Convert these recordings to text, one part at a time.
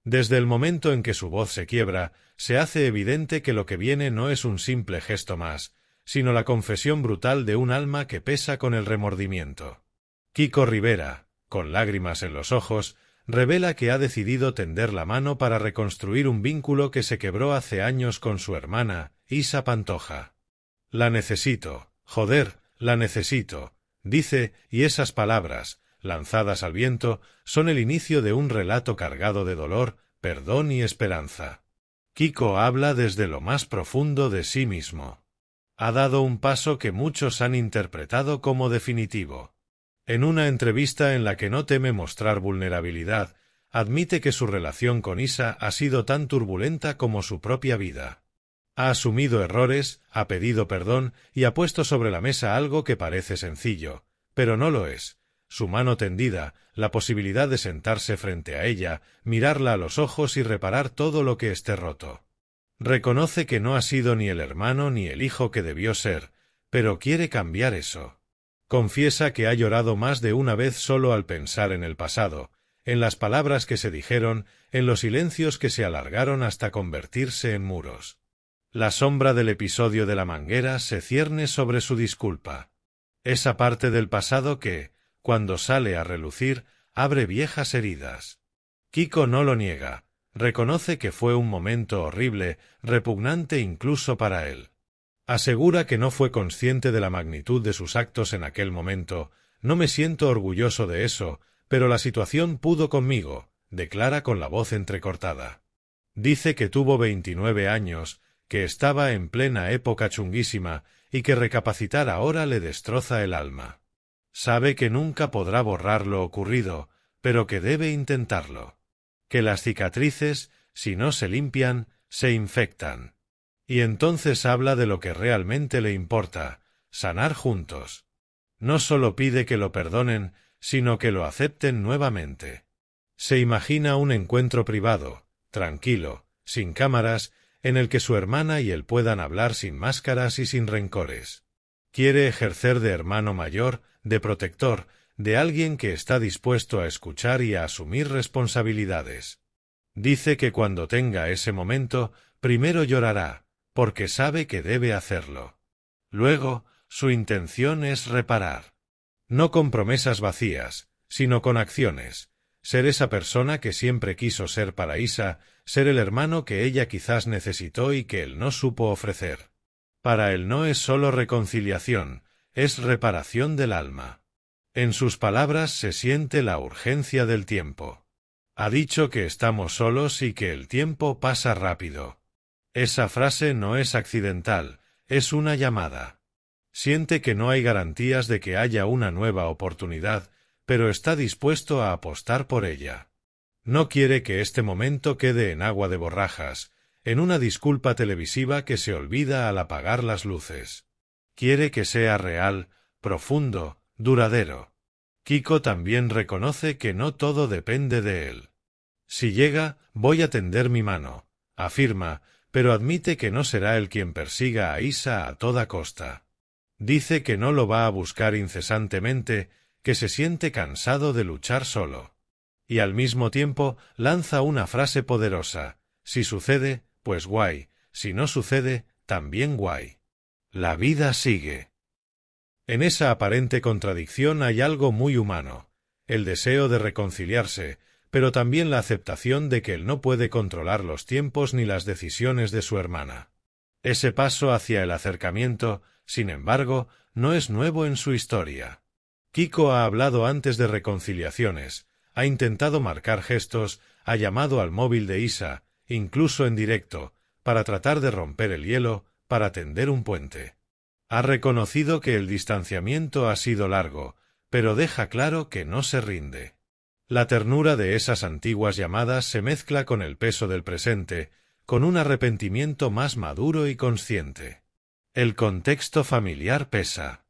Desde el momento en que su voz se quiebra, se hace evidente que lo que viene no es un simple gesto más, sino la confesión brutal de un alma que pesa con el remordimiento. Kiko Rivera, con lágrimas en los ojos, revela que ha decidido tender la mano para reconstruir un vínculo que se quebró hace años con su hermana, Isa Pantoja. La necesito, joder, la necesito, dice, y esas palabras, lanzadas al viento, son el inicio de un relato cargado de dolor, perdón y esperanza. Kiko habla desde lo más profundo de sí mismo. Ha dado un paso que muchos han interpretado como definitivo. En una entrevista en la que no teme mostrar vulnerabilidad, admite que su relación con Isa ha sido tan turbulenta como su propia vida. Ha asumido errores, ha pedido perdón y ha puesto sobre la mesa algo que parece sencillo, pero no lo es. Su mano tendida, la posibilidad de sentarse frente a ella, mirarla a los ojos y reparar todo lo que esté roto. Reconoce que no ha sido ni el hermano ni el hijo que debió ser, pero quiere cambiar eso. Confiesa que ha llorado más de una vez solo al pensar en el pasado, en las palabras que se dijeron, en los silencios que se alargaron hasta convertirse en muros. La sombra del episodio de la manguera se cierne sobre su disculpa. Esa parte del pasado que, cuando sale a relucir, abre viejas heridas. Kiko no lo niega, reconoce que fue un momento horrible, repugnante incluso para él. Asegura que no fue consciente de la magnitud de sus actos en aquel momento. No me siento orgulloso de eso, pero la situación pudo conmigo, declara con la voz entrecortada. Dice que tuvo 29 años, que estaba en plena época chunguísima y que recapacitar ahora le destroza el alma. Sabe que nunca podrá borrar lo ocurrido, pero que debe intentarlo. Que las cicatrices, si no se limpian, se infectan. Y entonces habla de lo que realmente le importa, sanar juntos. No solo pide que lo perdonen, sino que lo acepten nuevamente. Se imagina un encuentro privado, tranquilo, sin cámaras, en el que su hermana y él puedan hablar sin máscaras y sin rencores. Quiere ejercer de hermano mayor, de protector, de alguien que está dispuesto a escuchar y a asumir responsabilidades. Dice que cuando tenga ese momento, primero llorará, porque sabe que debe hacerlo. Luego, su intención es reparar. No con promesas vacías, sino con acciones. Ser esa persona que siempre quiso ser para Isa, ser el hermano que ella quizás necesitó y que él no supo ofrecer. Para él no es solo reconciliación, es reparación del alma. En sus palabras se siente la urgencia del tiempo. Ha dicho que estamos solos y que el tiempo pasa rápido. Esa frase no es accidental, es una llamada. Siente que no hay garantías de que haya una nueva oportunidad, pero está dispuesto a apostar por ella. No quiere que este momento quede en agua de borrajas, en una disculpa televisiva que se olvida al apagar las luces. Quiere que sea real, profundo, duradero. Kiko también reconoce que no todo depende de él. Si llega, voy a tender mi mano, afirma, pero admite que no será él quien persiga a Isa a toda costa. Dice que no lo va a buscar incesantemente, que se siente cansado de luchar solo. Y al mismo tiempo lanza una frase poderosa: si sucede, pues guay, si no sucede, también guay. La vida sigue. En esa aparente contradicción hay algo muy humano, el deseo de reconciliarse, pero también la aceptación de que él no puede controlar los tiempos ni las decisiones de su hermana. Ese paso hacia el acercamiento, sin embargo, no es nuevo en su historia. Kiko ha hablado antes de reconciliaciones, ha intentado marcar gestos, ha llamado al móvil de Isa, incluso en directo, para tratar de romper el hielo, para tender un puente. Ha reconocido que el distanciamiento ha sido largo, pero deja claro que no se rinde. La ternura de esas antiguas llamadas se mezcla con el peso del presente, con un arrepentimiento más maduro y consciente. El contexto familiar pesa.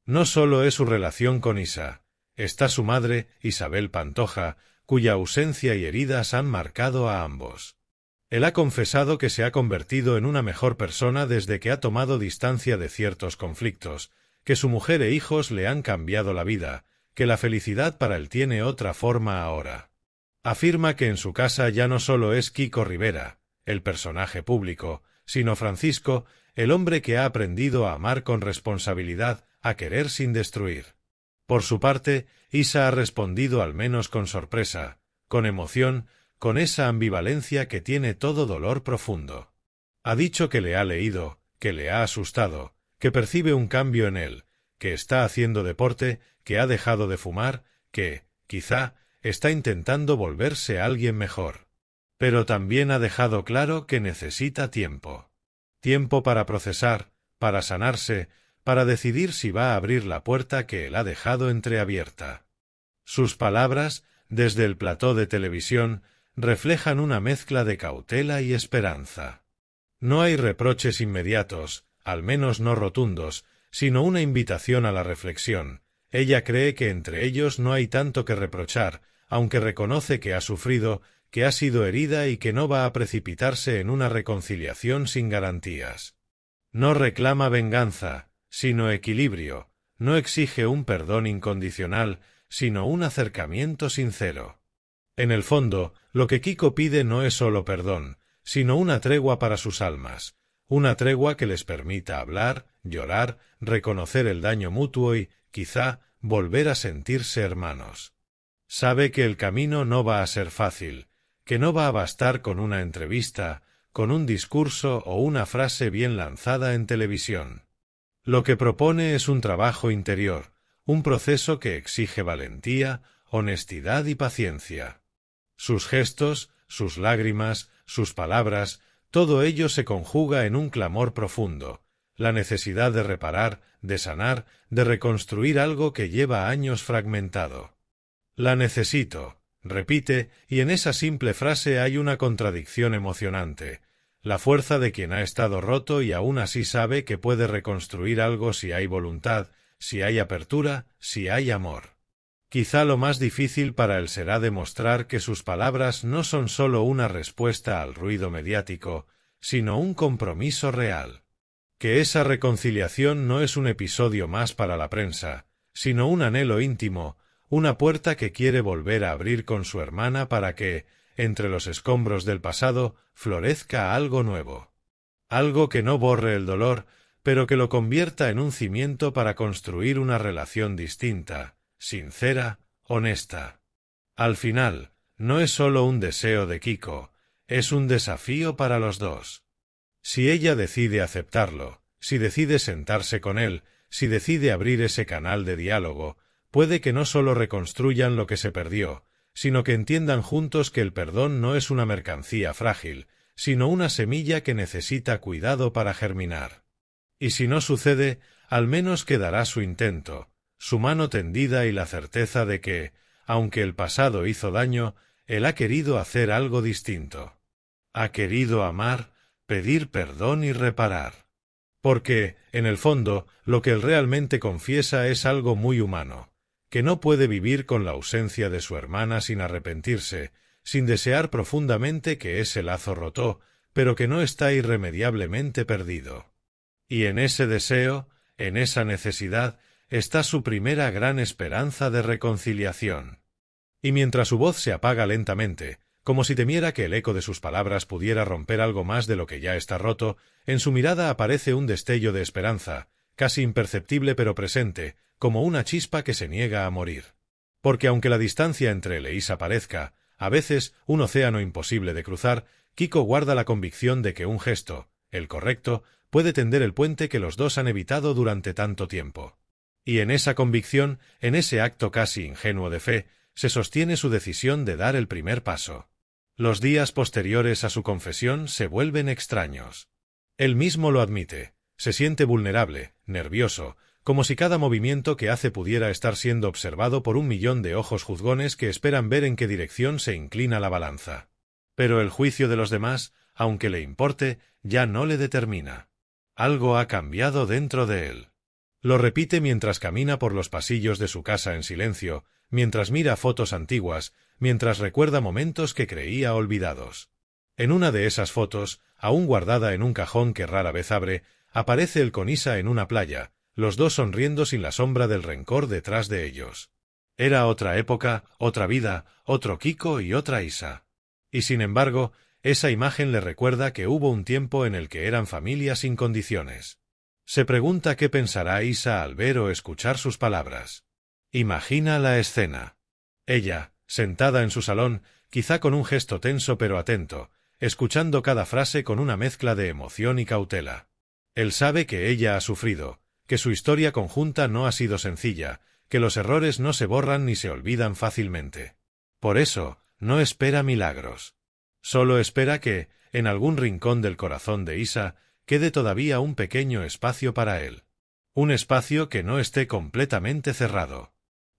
No solo es su relación con Isa, está su madre, Isabel Pantoja, cuya ausencia y heridas han marcado a ambos. Él ha confesado que se ha convertido en una mejor persona desde que ha tomado distancia de ciertos conflictos, que su mujer e hijos le han cambiado la vida, que la felicidad para él tiene otra forma ahora. Afirma que en su casa ya no solo es Kiko Rivera, el personaje público, sino Francisco, el hombre que ha aprendido a amar con responsabilidad, a querer sin destruir. Por su parte, Isa ha respondido al menos con sorpresa, con emoción, con esa ambivalencia que tiene todo dolor profundo. Ha dicho que le ha leído, que le ha asustado, que percibe un cambio en él, que está haciendo deporte, que ha dejado de fumar, que, quizá, está intentando volverse alguien mejor. Pero también ha dejado claro que necesita tiempo. Tiempo para procesar, para sanarse, para decidir si va a abrir la puerta que él ha dejado entreabierta. Sus palabras, desde el plató de televisión, reflejan una mezcla de cautela y esperanza. No hay reproches inmediatos, al menos no rotundos, sino una invitación a la reflexión. Ella cree que entre ellos no hay tanto que reprochar, aunque reconoce que ha sufrido, que ha sido herida y que no va a precipitarse en una reconciliación sin garantías. No reclama venganza, sino equilibrio, no exige un perdón incondicional, sino un acercamiento sincero. En el fondo, lo que Kiko pide no es solo perdón, sino una tregua para sus almas, una tregua que les permita hablar, llorar, reconocer el daño mutuo y, quizá, volver a sentirse hermanos. Sabe que el camino no va a ser fácil, que no va a bastar con una entrevista, con un discurso o una frase bien lanzada en televisión. Lo que propone es un trabajo interior, un proceso que exige valentía, honestidad y paciencia. Sus gestos, sus lágrimas, sus palabras, todo ello se conjuga en un clamor profundo, la necesidad de reparar, de sanar, de reconstruir algo que lleva años fragmentado. La necesito, repite, y en esa simple frase hay una contradicción emocionante, la fuerza de quien ha estado roto y aún así sabe que puede reconstruir algo si hay voluntad, si hay apertura, si hay amor. Quizá lo más difícil para él será demostrar que sus palabras no son sólo una respuesta al ruido mediático, sino un compromiso real. Que esa reconciliación no es un episodio más para la prensa, sino un anhelo íntimo, una puerta que quiere volver a abrir con su hermana para que, entre los escombros del pasado, florezca algo nuevo. Algo que no borre el dolor, pero que lo convierta en un cimiento para construir una relación distinta, sincera, honesta. Al final, no es solo un deseo de Kiko, es un desafío para los dos. Si ella decide aceptarlo, si decide sentarse con él, si decide abrir ese canal de diálogo, puede que no solo reconstruyan lo que se perdió, sino que entiendan juntos que el perdón no es una mercancía frágil, sino una semilla que necesita cuidado para germinar. Y si no sucede, al menos quedará su intento, su mano tendida y la certeza de que, aunque el pasado hizo daño, él ha querido hacer algo distinto. Ha querido amar, pedir perdón y reparar. Porque, en el fondo, lo que él realmente confiesa es algo muy humano, que no puede vivir con la ausencia de su hermana sin arrepentirse, sin desear profundamente que ese lazo rotó, pero que no está irremediablemente perdido. Y en ese deseo, en esa necesidad, está su primera gran esperanza de reconciliación. Y mientras su voz se apaga lentamente, como si temiera que el eco de sus palabras pudiera romper algo más de lo que ya está roto, en su mirada aparece un destello de esperanza, casi imperceptible pero presente, como una chispa que se niega a morir. Porque aunque la distancia entre él e Isa parezca, a veces, un océano imposible de cruzar, Kiko guarda la convicción de que un gesto, el correcto, puede tender el puente que los dos han evitado durante tanto tiempo. Y en esa convicción, en ese acto casi ingenuo de fe, se sostiene su decisión de dar el primer paso. Los días posteriores a su confesión se vuelven extraños. Él mismo lo admite, se siente vulnerable, nervioso, como si cada movimiento que hace pudiera estar siendo observado por 1.000.000 de ojos juzgones que esperan ver en qué dirección se inclina la balanza. Pero el juicio de los demás, aunque le importe, ya no le determina. Algo ha cambiado dentro de él. Lo repite mientras camina por los pasillos de su casa en silencio, mientras mira fotos antiguas, mientras recuerda momentos que creía olvidados. En una de esas fotos, aún guardada en un cajón que rara vez abre, aparece él con Isa en una playa, los dos sonriendo sin la sombra del rencor detrás de ellos. Era otra época, otra vida, otro Kiko y otra Isa. Y sin embargo, esa imagen le recuerda que hubo un tiempo en el que eran familia sin condiciones. Se pregunta qué pensará Isa al ver o escuchar sus palabras. Imagina la escena. Ella, sentada en su salón, quizá con un gesto tenso pero atento, escuchando cada frase con una mezcla de emoción y cautela. Él sabe que ella ha sufrido, que su historia conjunta no ha sido sencilla, que los errores no se borran ni se olvidan fácilmente. Por eso, no espera milagros. Solo espera que, en algún rincón del corazón de Isa, quede todavía un pequeño espacio para él. Un espacio que no esté completamente cerrado.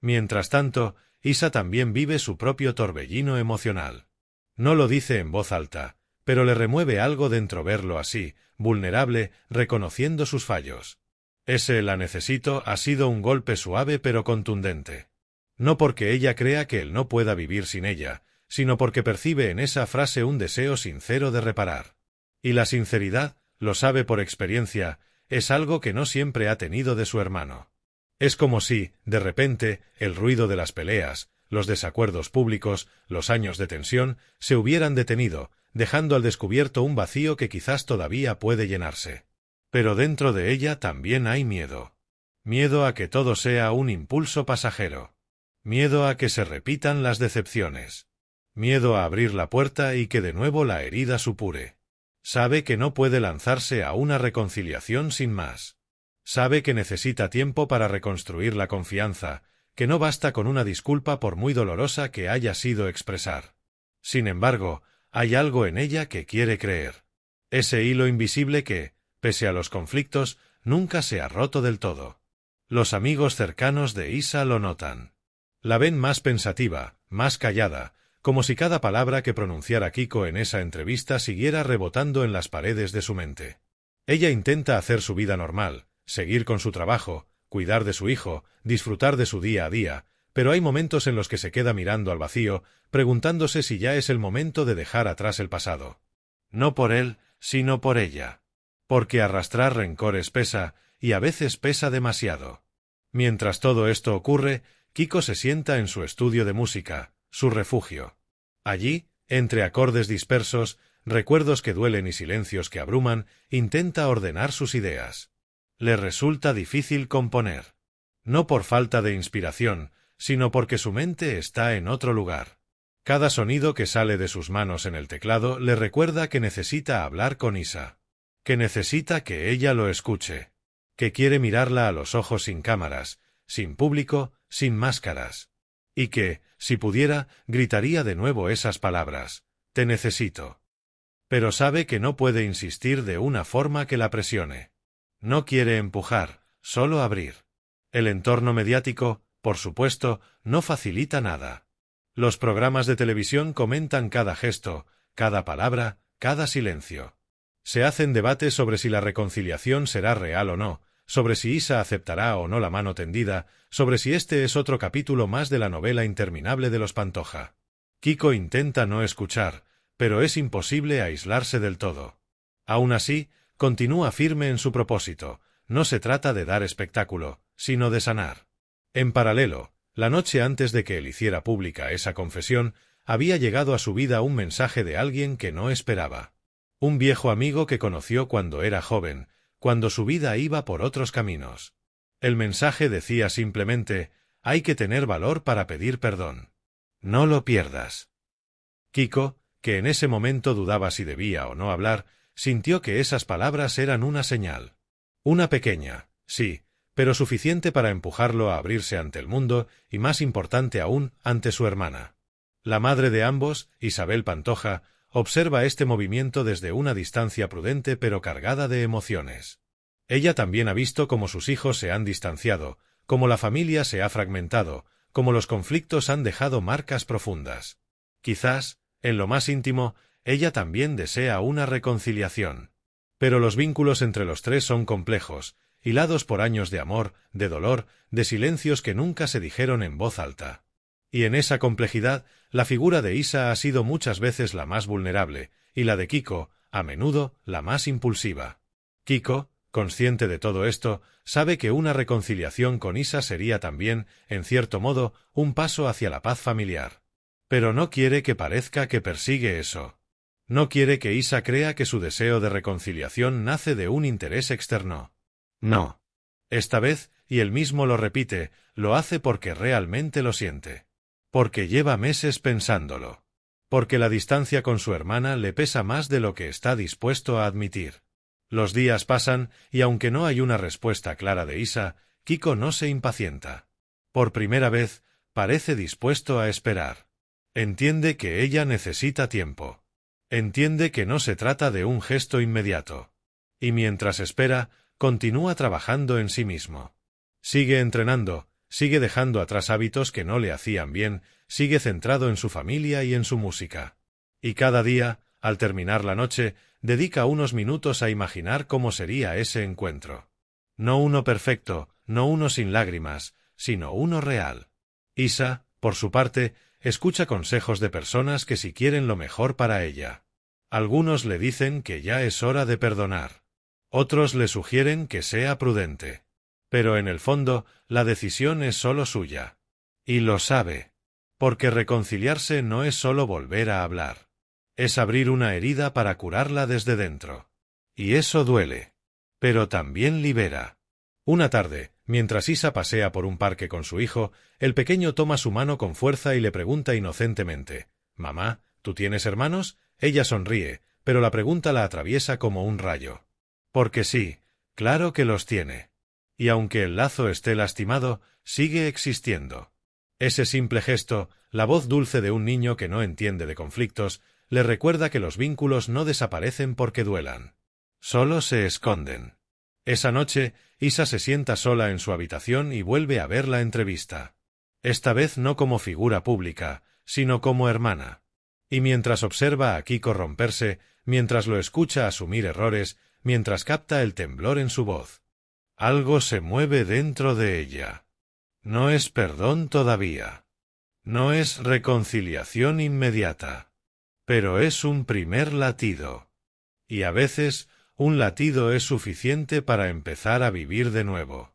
Mientras tanto, Isa también vive su propio torbellino emocional. No lo dice en voz alta, pero le remueve algo dentro verlo así, vulnerable, reconociendo sus fallos. Ese "la necesito" ha sido un golpe suave pero contundente. No porque ella crea que él no pueda vivir sin ella, sino porque percibe en esa frase un deseo sincero de reparar. Y la sinceridad, lo sabe por experiencia, es algo que no siempre ha tenido de su hermano. Es como si, de repente, el ruido de las peleas, los desacuerdos públicos, los años de tensión, se hubieran detenido, dejando al descubierto un vacío que quizás todavía puede llenarse. Pero dentro de ella también hay miedo. Miedo a que todo sea un impulso pasajero. Miedo a que se repitan las decepciones. Miedo a abrir la puerta y que de nuevo la herida supure. Sabe que no puede lanzarse a una reconciliación sin más. Sabe que necesita tiempo para reconstruir la confianza, que no basta con una disculpa por muy dolorosa que haya sido expresar. Sin embargo, hay algo en ella que quiere creer. Ese hilo invisible que, pese a los conflictos, nunca se ha roto del todo. Los amigos cercanos de Isa lo notan. La ven más pensativa, más callada, como si cada palabra que pronunciara Kiko en esa entrevista siguiera rebotando en las paredes de su mente. Ella intenta hacer su vida normal, seguir con su trabajo, cuidar de su hijo, disfrutar de su día a día, pero hay momentos en los que se queda mirando al vacío, preguntándose si ya es el momento de dejar atrás el pasado. No por él, sino por ella. Porque arrastrar rencores pesa, y a veces pesa demasiado. Mientras todo esto ocurre, Kiko se sienta en su estudio de música, su refugio. Allí, entre acordes dispersos, recuerdos que duelen y silencios que abruman, intenta ordenar sus ideas. Le resulta difícil componer. No por falta de inspiración, sino porque su mente está en otro lugar. Cada sonido que sale de sus manos en el teclado le recuerda que necesita hablar con Isa. Que necesita que ella lo escuche. Que quiere mirarla a los ojos sin cámaras, sin público, sin máscaras. Y que, si pudiera, gritaría de nuevo esas palabras: "Te necesito". Pero sabe que no puede insistir de una forma que la presione. No quiere empujar, solo abrir. El entorno mediático, por supuesto, no facilita nada. Los programas de televisión comentan cada gesto, cada palabra, cada silencio. Se hacen debates sobre si la reconciliación será real o no, sobre si Isa aceptará o no la mano tendida, sobre si este es otro capítulo más de la novela interminable de los Pantoja. Kiko intenta no escuchar, pero es imposible aislarse del todo. Aún así, continúa firme en su propósito. No se trata de dar espectáculo, sino de sanar. En paralelo, la noche antes de que él hiciera pública esa confesión, había llegado a su vida un mensaje de alguien que no esperaba. Un viejo amigo que conoció cuando era joven, cuando su vida iba por otros caminos. El mensaje decía simplemente: hay que tener valor para pedir perdón. No lo pierdas. Kiko, que en ese momento dudaba si debía o no hablar, sintió que esas palabras eran una señal. Una pequeña, sí, pero suficiente para empujarlo a abrirse ante el mundo y, más importante aún, ante su hermana. La madre de ambos, Isabel Pantoja, observa este movimiento desde una distancia prudente pero cargada de emociones. Ella también ha visto cómo sus hijos se han distanciado, cómo la familia se ha fragmentado, cómo los conflictos han dejado marcas profundas. Quizás, en lo más íntimo, ella también desea una reconciliación. Pero los vínculos entre los tres son complejos, hilados por años de amor, de dolor, de silencios que nunca se dijeron en voz alta. Y en esa complejidad, la figura de Isa ha sido muchas veces la más vulnerable, y la de Kiko, a menudo, la más impulsiva. Kiko, Consciente de todo esto, sabe que una reconciliación con Isa sería también, en cierto modo, un paso hacia la paz familiar. Pero no quiere que parezca que persigue eso. No quiere que Isa crea que su deseo de reconciliación nace de un interés externo. No. Esta vez, y él mismo lo repite, lo hace porque realmente lo siente. Porque lleva meses pensándolo. Porque la distancia con su hermana le pesa más de lo que está dispuesto a admitir. Los días pasan, y aunque no hay una respuesta clara de Isa, Kiko no se impacienta. Por primera vez, parece dispuesto a esperar. Entiende que ella necesita tiempo. Entiende que no se trata de un gesto inmediato. Y mientras espera, continúa trabajando en sí mismo. Sigue entrenando, sigue dejando atrás hábitos que no le hacían bien, sigue centrado en su familia y en su música. Y cada día, al terminar la noche, dedica unos minutos a imaginar cómo sería ese encuentro. No uno perfecto, no uno sin lágrimas, sino uno real. Isa, por su parte, escucha consejos de personas que sí quieren lo mejor para ella. Algunos le dicen que ya es hora de perdonar. Otros le sugieren que sea prudente. Pero en el fondo, la decisión es solo suya. Y lo sabe. Porque reconciliarse no es solo volver a hablar. Es abrir una herida para curarla desde dentro. Y eso duele. Pero también libera. Una tarde, mientras Isa pasea por un parque con su hijo, el pequeño toma su mano con fuerza y le pregunta inocentemente: «Mamá, ¿tú tienes hermanos?». Ella sonríe, pero la pregunta la atraviesa como un rayo. Porque sí, claro que los tiene. Y aunque el lazo esté lastimado, sigue existiendo. Ese simple gesto, la voz dulce de un niño que no entiende de conflictos, le recuerda que los vínculos no desaparecen porque duelan. Solo se esconden. Esa noche, Isa se sienta sola en su habitación y vuelve a ver la entrevista. Esta vez no como figura pública, sino como hermana. Y mientras observa a Kiko romperse, mientras lo escucha asumir errores, mientras capta el temblor en su voz, algo se mueve dentro de ella. No es perdón todavía. No es reconciliación inmediata. Pero es un primer latido. Y a veces, un latido es suficiente para empezar a vivir de nuevo.